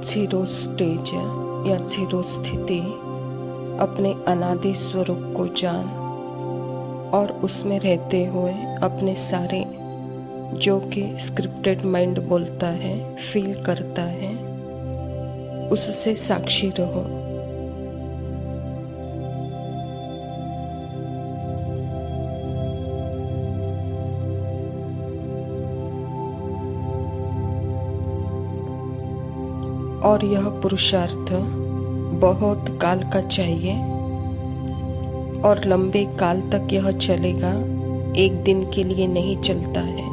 Zero stage या zero स्थिति अपने अनादि स्वरूप को जान और उसमें रहते हुए अपने सारे जो कि स्क्रिप्टेड माइंड बोलता है, फील करता है, उससे साक्षी रहो। और यह पुरुषार्थ बहुत काल का चाहिए और लंबे काल तक यह चलेगा, एक दिन के लिए नहीं चलता है।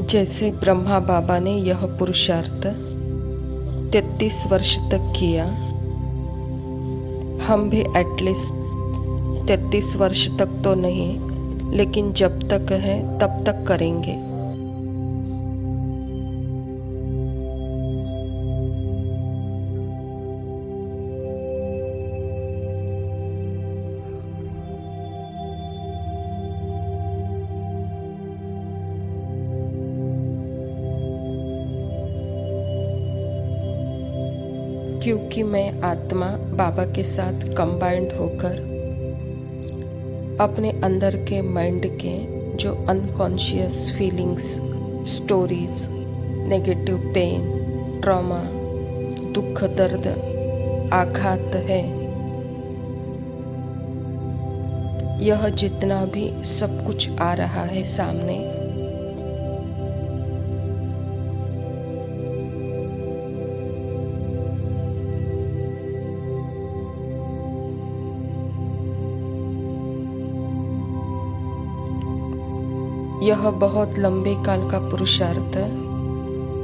जैसे ब्रह्मा बाबा ने यह पुरुषार्थ 33 वर्ष तक किया, हम भी एटलीस्ट 33 वर्ष तक तो नहीं, लेकिन जब तक है तब तक करेंगे। क्योंकि मैं आत्मा बाबा के साथ कंबाइंड होकर अपने अंदर के माइंड के जो unconscious feelings, stories, negative pain, trauma, दुख, दर्द, आघात है, यह जितना भी सब कुछ आ रहा है सामने, यह बहुत लंबे काल का पुरुषार्थ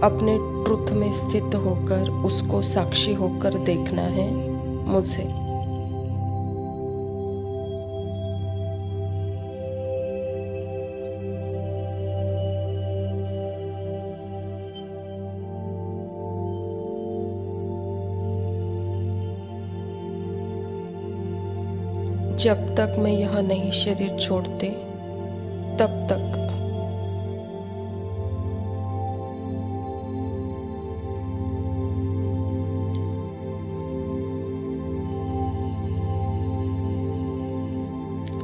अपने ट्रुथ में स्थित होकर उसको साक्षी होकर देखना है मुझे। जब तक मैं यह नहीं शरीर छोड़ते तब तक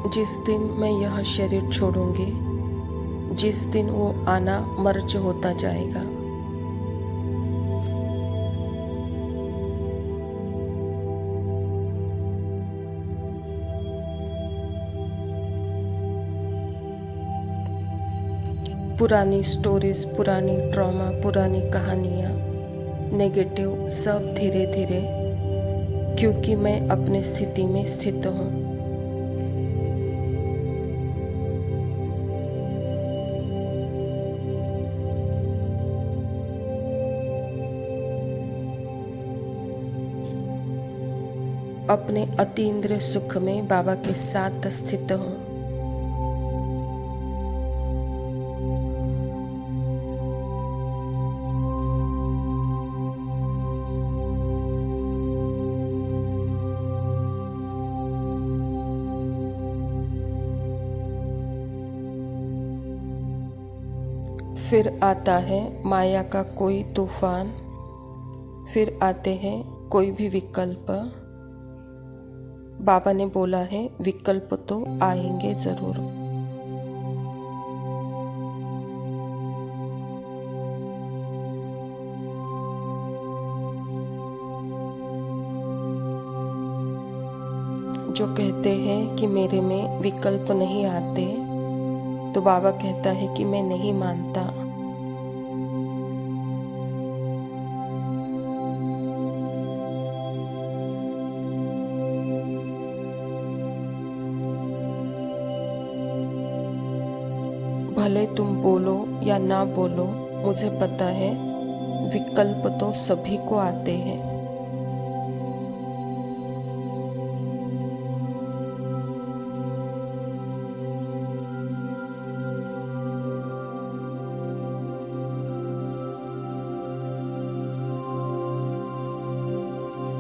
जिस दिन मैं यह शरीर छोड़ूंगी, जिस दिन वो आना मर्ज होता जाएगा, पुरानी स्टोरीज, पुरानी ट्रॉमा, पुरानी कहानियाँ, नेगेटिव सब धीरे धीरे, क्योंकि मैं अपने स्थिति में स्थित हूँ। अपने अतीन्द्रिय सुख में बाबा के साथ स्थित हूँ। फिर आता है माया का कोई तूफान, फिर आते हैं कोई भी विकल्प। बाबा ने बोला है विकल्प तो आएंगे जरूर। जो कहते हैं कि मेरे में विकल्प नहीं आते, तो बाबा कहता है कि मैं नहीं मानता। भले तुम बोलो या ना बोलो, मुझे पता है विकल्प तो सभी को आते हैं।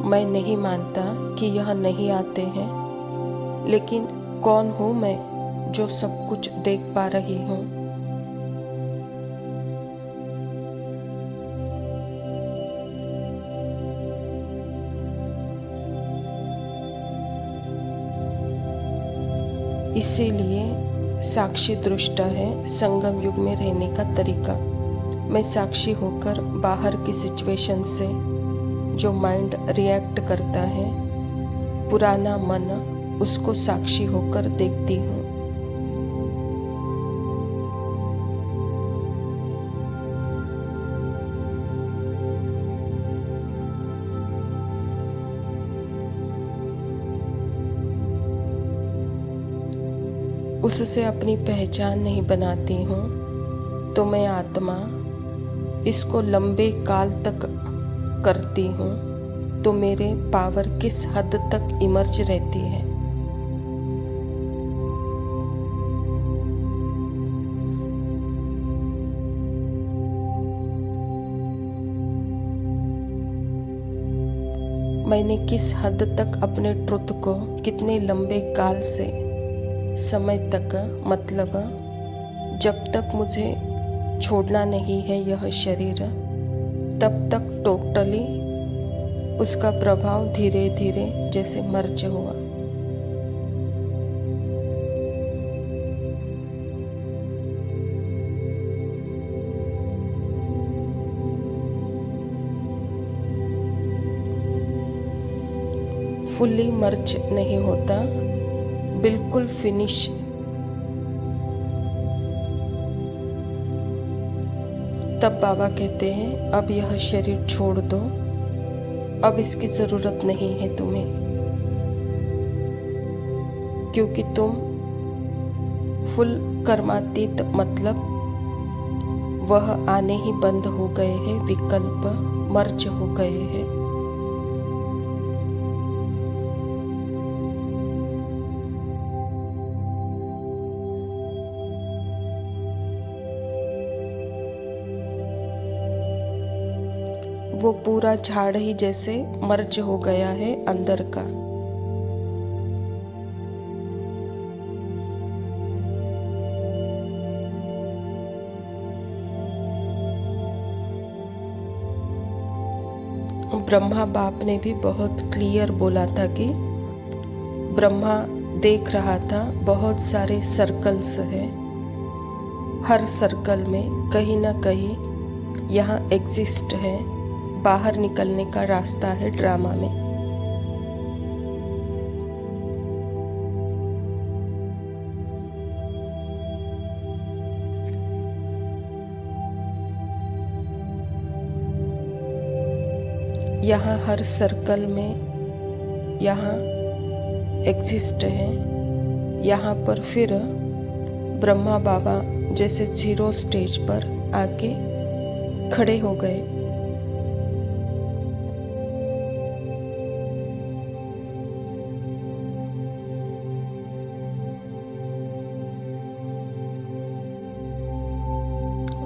मैं नहीं मानता कि यह नहीं आते हैं, लेकिन कौन हूँ मैं जो सब कुछ देख पा रही हूँ। इसीलिए साक्षी दृष्टा है संगम युग में रहने का तरीका। मैं साक्षी होकर बाहर की सिचुएशन से जो माइंड रिएक्ट करता है, पुराना मन, उसको साक्षी होकर देखती हूँ। उससे अपनी पहचान नहीं बनाती हूँ तो मैं आत्मा इसको लंबे काल तक करती हूँ तो मेरे पावर किस हद तक इमर्ज रहती है। मैंने किस हद तक अपने ट्रुथ को कितने लंबे काल से समय तक, मतलब जब तक मुझे छोड़ना नहीं है यह शरीर, तब तक टोटली उसका प्रभाव धीरे धीरे जैसे मर्ज हुआ। फुल्ली मर्ज नहीं होता, बिल्कुल फिनिश। तब बाबा कहते हैं अब यह शरीर छोड़ दो, अब इसकी ज़रूरत नहीं है तुम्हें, क्योंकि तुम फुल कर्मातीत, मतलब वह आने ही बंद हो गए हैं, विकल्प मर्ज हो गए हैं। वो पूरा झाड़ ही जैसे मर्ज हो गया है अंदर का। ब्रह्मा बाप ने भी बहुत क्लियर बोला था कि ब्रह्मा देख रहा था बहुत सारे सर्कल्स हैं, हर सर्कल में कहीं ना कहीं यहाँ एग्जिस्ट है, बाहर निकलने का रास्ता है ड्रामा में। यहाँ हर सर्कल में यहाँ एग्जिस्ट है। यहाँ पर फिर ब्रह्मा बाबा जैसे 0 स्टेज पर आके खड़े हो गए।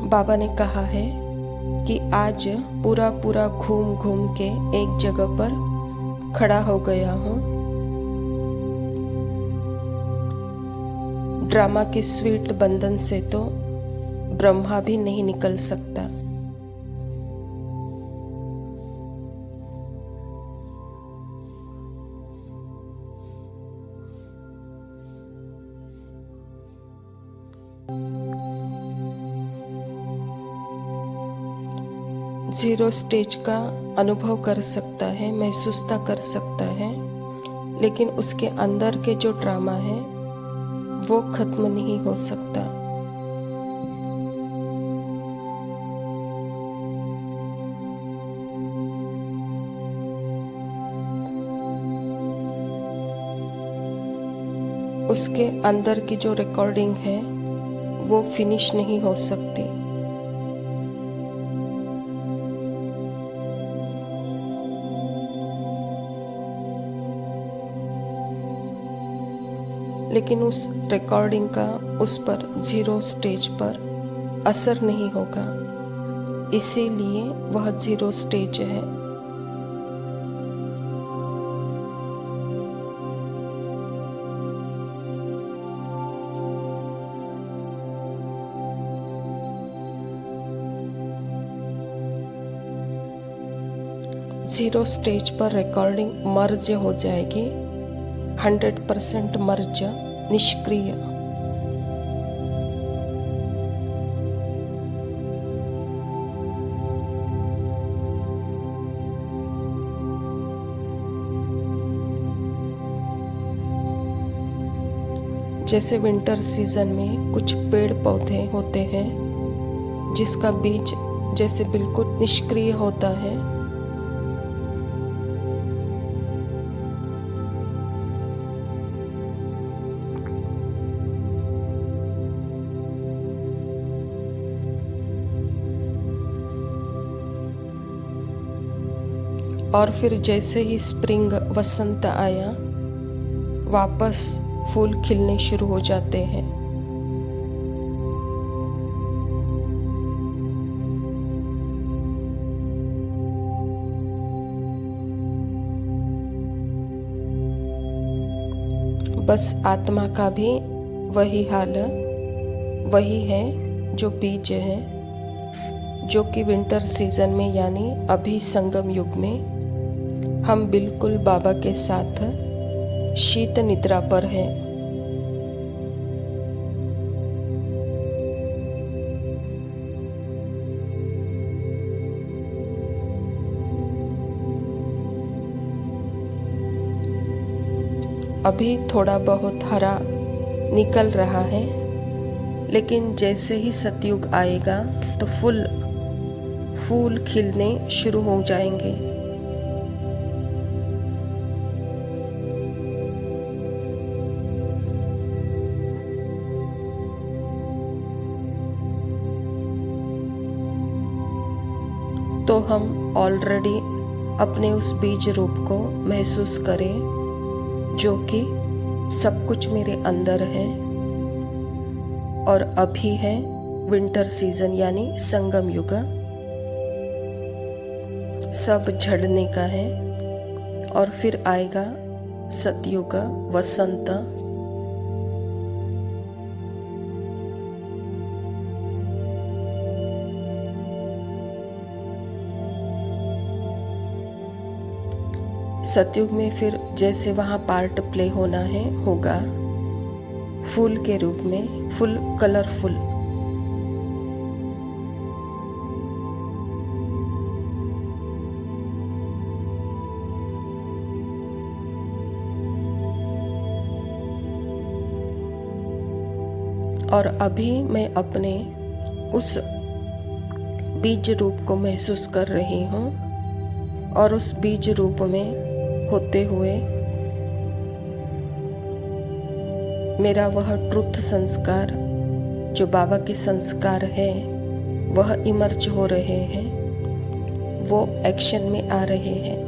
बाबा ने कहा है कि आज पूरा घूम घूम के एक जगह पर खड़ा हो गया हूँ। ड्रामा के स्वीट बंधन से तो ब्रह्मा भी नहीं निकल सकता। जीरो स्टेज का अनुभव कर सकता है, महसूसता कर सकता है, लेकिन उसके अंदर के जो ड्रामा है वो खत्म नहीं हो सकता। उसके अंदर की जो रिकॉर्डिंग है वो फिनिश नहीं हो सकती। लेकिन उस रिकॉर्डिंग का उस पर 0 स्टेज पर असर नहीं होगा, इसीलिए वह 0 स्टेज है। 0 स्टेज पर रिकॉर्डिंग मर्ज हो जाएगी, 100% मर्ज, निष्क्रिय। जैसे विंटर सीजन में कुछ पेड़ पौधे होते हैं जिसका बीज जैसे बिल्कुल निष्क्रिय होता है, और फिर जैसे ही स्प्रिंग वसंत आया, वापस फूल खिलने शुरू हो जाते हैं। बस आत्मा का भी वही हाल, वही है जो बीज है, जो कि विंटर सीजन में यानी अभी संगम युग में हम बिल्कुल बाबा के साथ शीत निद्रा पर हैं। अभी थोड़ा बहुत हरा निकल रहा है, लेकिन जैसे ही सतयुग आएगा तो फूल खिलने शुरू हो जाएंगे। तो हम ऑलरेडी अपने उस बीज रूप को महसूस करें, जो कि सब कुछ मेरे अंदर है और अभी है विंटर सीजन यानी संगम युग। सब झड़ने का है और फिर आएगा सतयुग, वसंत। सतयुग में फिर जैसे वहाँ पार्ट प्ले होना है, होगा फूल के रूप में, फुल कलरफुल। और अभी मैं अपने उस बीज रूप को महसूस कर रही हूँ और उस बीज रूप में होते हुए मेरा वह ट्रुथ संस्कार, जो बाबा के संस्कार है, वह इमर्ज हो रहे हैं, वो एक्शन में आ रहे हैं।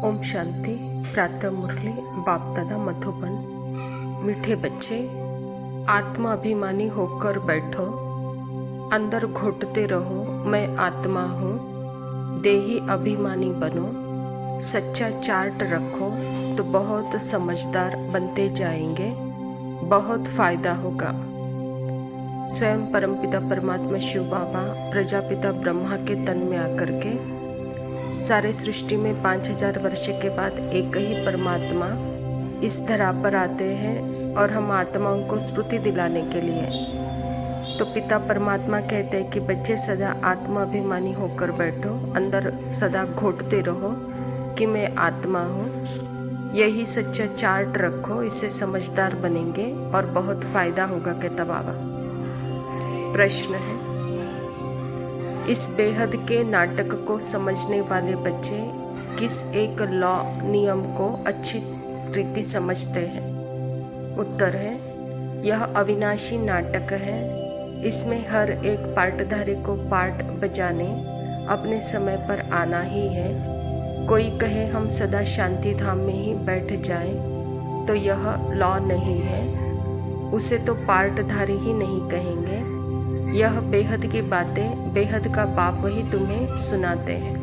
ओम शांति। प्रातः मुरली बाप दादा मधुबन। मीठे बच्चे, आत्मा अभिमानी होकर बैठो, अंदर घुटते रहो मैं आत्मा हूँ, देही अभिमानी बनो, सच्चा चार्ट रखो तो बहुत समझदार बनते जाएंगे, बहुत फायदा होगा। स्वयं परमपिता परमात्मा शिव बाबा प्रजापिता ब्रह्मा के तन में आकर के सारे सृष्टि में 5000 वर्ष के बाद एक ही परमात्मा इस धरा पर आते हैं और हम आत्माओं को स्मृति दिलाने के लिए। तो पिता परमात्मा कहते हैं कि बच्चे सदा आत्मा अभिमानी होकर बैठो, अंदर सदा घोटते रहो कि मैं आत्मा हूँ, यही सच्चा चार्ट रखो, इससे समझदार बनेंगे और बहुत फायदा होगा, कहता बाबा। प्रश्न है, इस बेहद के नाटक को समझने वाले बच्चे किस एक लॉ नियम को अच्छी रीति समझते हैं? उत्तर है, यह अविनाशी नाटक है। इसमें हर एक पार्टधारी को पार्ट बजाने अपने समय पर आना ही है। कोई कहे हम सदा शांति धाम में ही बैठ जाए तो यह लॉ नहीं है, उसे तो पार्टधारी ही नहीं कहेंगे। यह बेहद की बातें बेहद का बाप ही तुम्हें सुनाते हैं।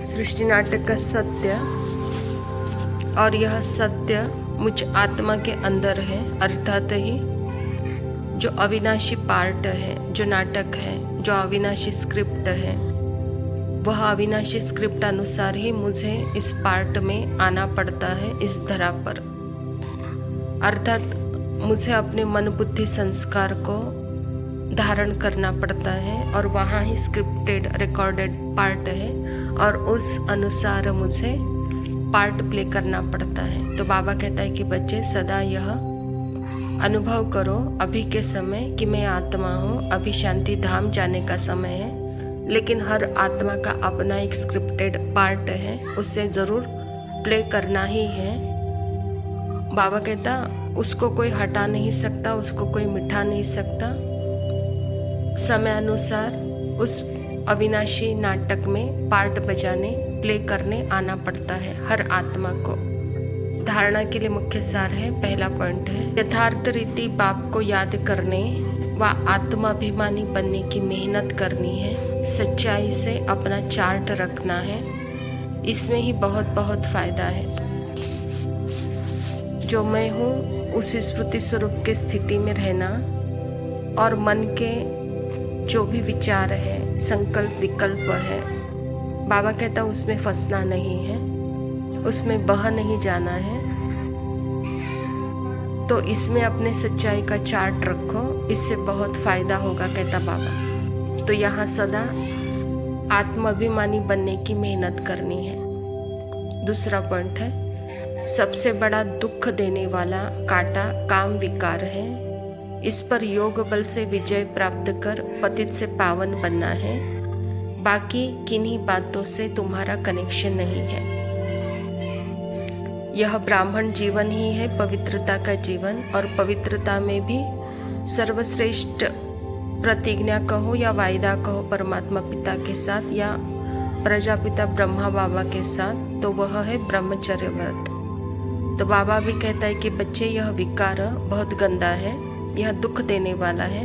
सृष्टि नाटक का सत्य, और यह सत्य मुझ आत्मा के अंदर है, अर्थात ही जो अविनाशी पार्ट है, जो नाटक है, जो अविनाशी स्क्रिप्ट है, वह अविनाशी स्क्रिप्ट अनुसार ही मुझे इस पार्ट में आना पड़ता है, इस धरा पर। अर्थात मुझे अपने मन बुद्धि संस्कार को धारण करना पड़ता है और वहाँ ही स्क्रिप्टेड रिकॉर्डेड पार्ट है और उस अनुसार मुझे पार्ट प्ले करना पड़ता है। तो बाबा कहता है कि बच्चे सदा यह अनुभव करो अभी के समय कि मैं आत्मा हूँ, अभी शांति धाम जाने का समय है, लेकिन हर आत्मा का अपना एक स्क्रिप्टेड पार्ट है, उसे ज़रूर प्ले करना ही है। बाबा कहता उसको कोई हटा नहीं सकता, उसको कोई मिटा नहीं सकता। समय अनुसार उस अविनाशी नाटक में पार्ट बजाने प्ले करने आना पड़ता है हर आत्मा को। धारणा के लिए मुख्य सार है, पहला पॉइंट है यथार्थ रीति बाप को याद करने व आत्माभिमानी बनने की मेहनत करनी है। सच्चाई से अपना चार्ट रखना है, इसमें ही बहुत बहुत फायदा है। जो मैं हूँ उस स्मृति स्वरूप के स्थिति में रहना और मन के जो भी विचार है, संकल्प विकल्प है, बाबा कहता उसमें फंसना नहीं है, उसमें बह नहीं जाना है। तो इसमें अपने सच्चाई का चार्ट रखो, इससे बहुत फायदा होगा, कहता बाबा। तो यहाँ सदा आत्माभिमानी बनने की मेहनत करनी है। दूसरा पॉइंट है सबसे बड़ा दुख देने वाला कांटा काम विकार है। इस पर योग बल से विजय प्राप्त कर पतित से पावन बनना है। बाकी किन्हीं बातों से तुम्हारा कनेक्शन नहीं है। यह ब्राह्मण जीवन ही है, पवित्रता का जीवन, और पवित्रता में भी सर्वश्रेष्ठ प्रतिज्ञा कहो या वायदा कहो परमात्मा पिता के साथ या प्रजापिता ब्रह्मा बाबा के साथ, तो वह है ब्रह्मचर्य व्रत। तो बाबा भी कहता है कि बच्चे यह विकार बहुत गंदा है, यह दुख देने वाला है,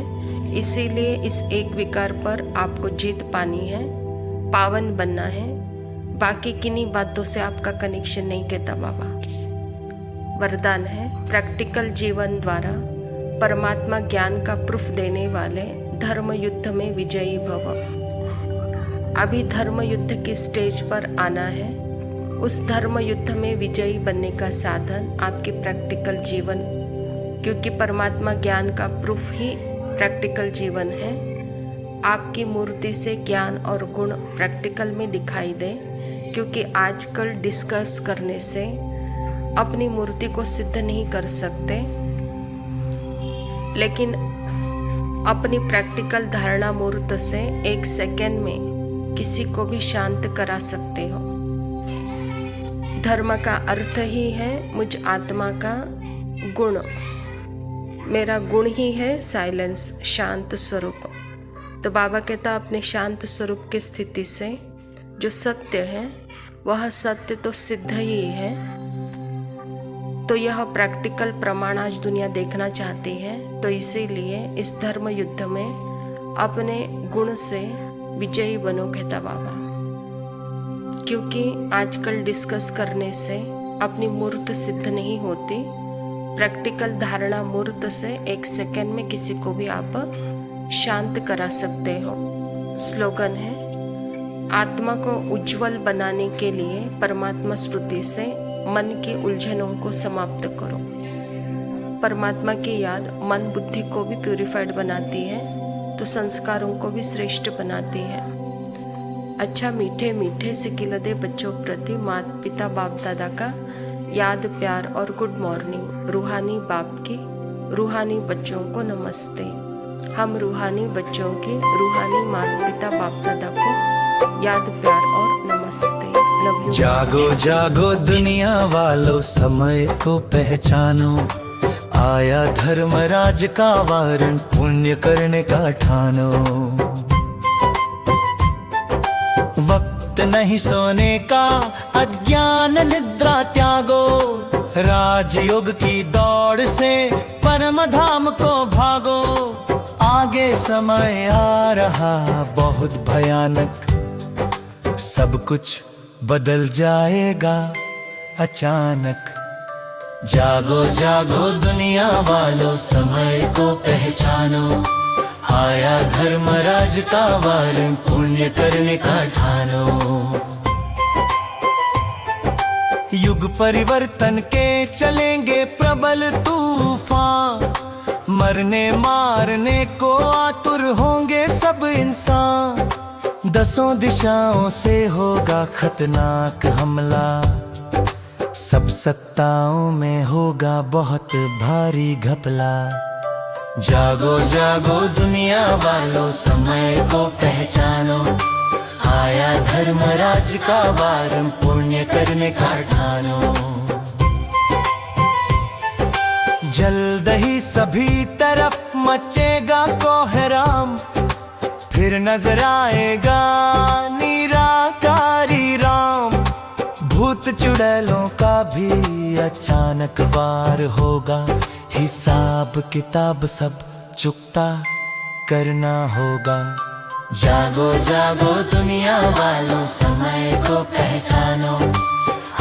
इसीलिए इस एक विकार पर आपको जीत पानी है, पावन बनना है। बाकी किन्हीं बातों से आपका कनेक्शन नहीं, कहता बाबा। वरदान है प्रैक्टिकल जीवन द्वारा परमात्मा ज्ञान का प्रूफ देने वाले धर्म युद्ध में विजयी भव। अभी धर्म युद्ध की स्टेज पर आना है। उस धर्म युद्ध में विजयी बनने का साधन आपके प्रैक्टिकल जीवन, क्योंकि परमात्मा ज्ञान का प्रूफ ही प्रैक्टिकल जीवन है। आपकी मूर्ति से ज्ञान और गुण प्रैक्टिकल में दिखाई दे, क्योंकि आजकल डिस्कस करने से अपनी मूर्ति को सिद्ध नहीं कर सकते, लेकिन अपनी प्रैक्टिकल धारणा मूर्त से एक सेकेंड में किसी को भी शांत करा सकते हो। धर्म का अर्थ ही है मुझ आत्मा का गुण, मेरा गुण ही है साइलेंस, शांत स्वरूप। तो बाबा कहता अपने शांत स्वरूप की स्थिति से जो सत्य है वह सत्य तो सिद्ध ही है। तो यह प्रैक्टिकल प्रमाण आज दुनिया देखना चाहती है, तो इसीलिए इस धर्म युद्ध में अपने गुण से विजयी बनो, कहता बाबा। क्योंकि आजकल डिस्कस करने से अपनी मूर्त सिद्ध नहीं होती। प्रैक्टिकल धारणा मूर्त से एक सेकेंड में किसी को भी आप शांत करा सकते हो। स्लोगन है आत्मा को उज्जवल बनाने के लिए परमात्मा स्मृति से मन की उलझनों को समाप्त करो। परमात्मा की याद मन बुद्धि को भी प्यूरिफाइड बनाती है, तो संस्कारों को भी श्रेष्ठ बनाती है। अच्छा मीठे मीठे सिकिलदे बच्चों प्रति माता पिता बाप दादा का याद प्यार और गुड मॉर्निंग। रूहानी बाप की रूहानी बच्चों को नमस्ते। हम रूहानी बच्चों के रूहानी माता पिता बाप दादा को याद, प्यार और नमस्ते। Love you. जागो जागो दुनिया वालों, समय को पहचानो। आया धर्मराज का वारण, पुण्य करने का ठानो। वक्त नहीं सोने का, अज्ञान निद्रा त्यागो। राजयोग की दौड़ से परम धाम को भागो। आगे समय आ रहा बहुत भयानक, सब कुछ बदल जाएगा अचानक। जागो जागो दुनिया वालों, समय को पहचानो। आया धर्मराज का वारण, पुण्य करने का ठानो। युग परिवर्तन के चलेंगे प्रबल तूफान। मरने मारने को आतुर होंगे सब इंसान। दसों दिशाओं से होगा खतरनाक हमला। सब सत्ताओं में होगा बहुत भारी घपला। जागो जागो दुनिया वालों, समय को पहचानो। आया धर्मराज का वारण, पुण्य करने का ठानो। जल्द ही सभी तरफ मचेगा कोहराम। फिर नजर आएगा निराकारी राम। भूत चुड़ैलों का भी अचानक वार होगा। हिसाब किताब सब चुकता करना होगा। जागो जागो दुनिया वालों, समय को पहचानो।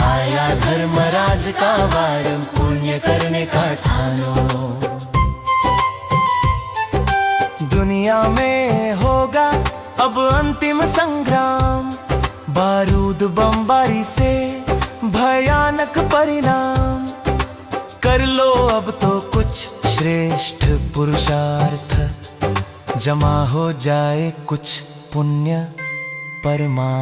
आया धर्मराज का वारण, पुण्य करने का ठानो। दुनिया में होगा अब अंतिम संग्राम। बारूद बमबारी से भयानक परिणाम। कर लो अब तो कुछ श्रेष्ठ पुरुषार्थ। जमा हो जाए कुछ पुण्य परमार्थ।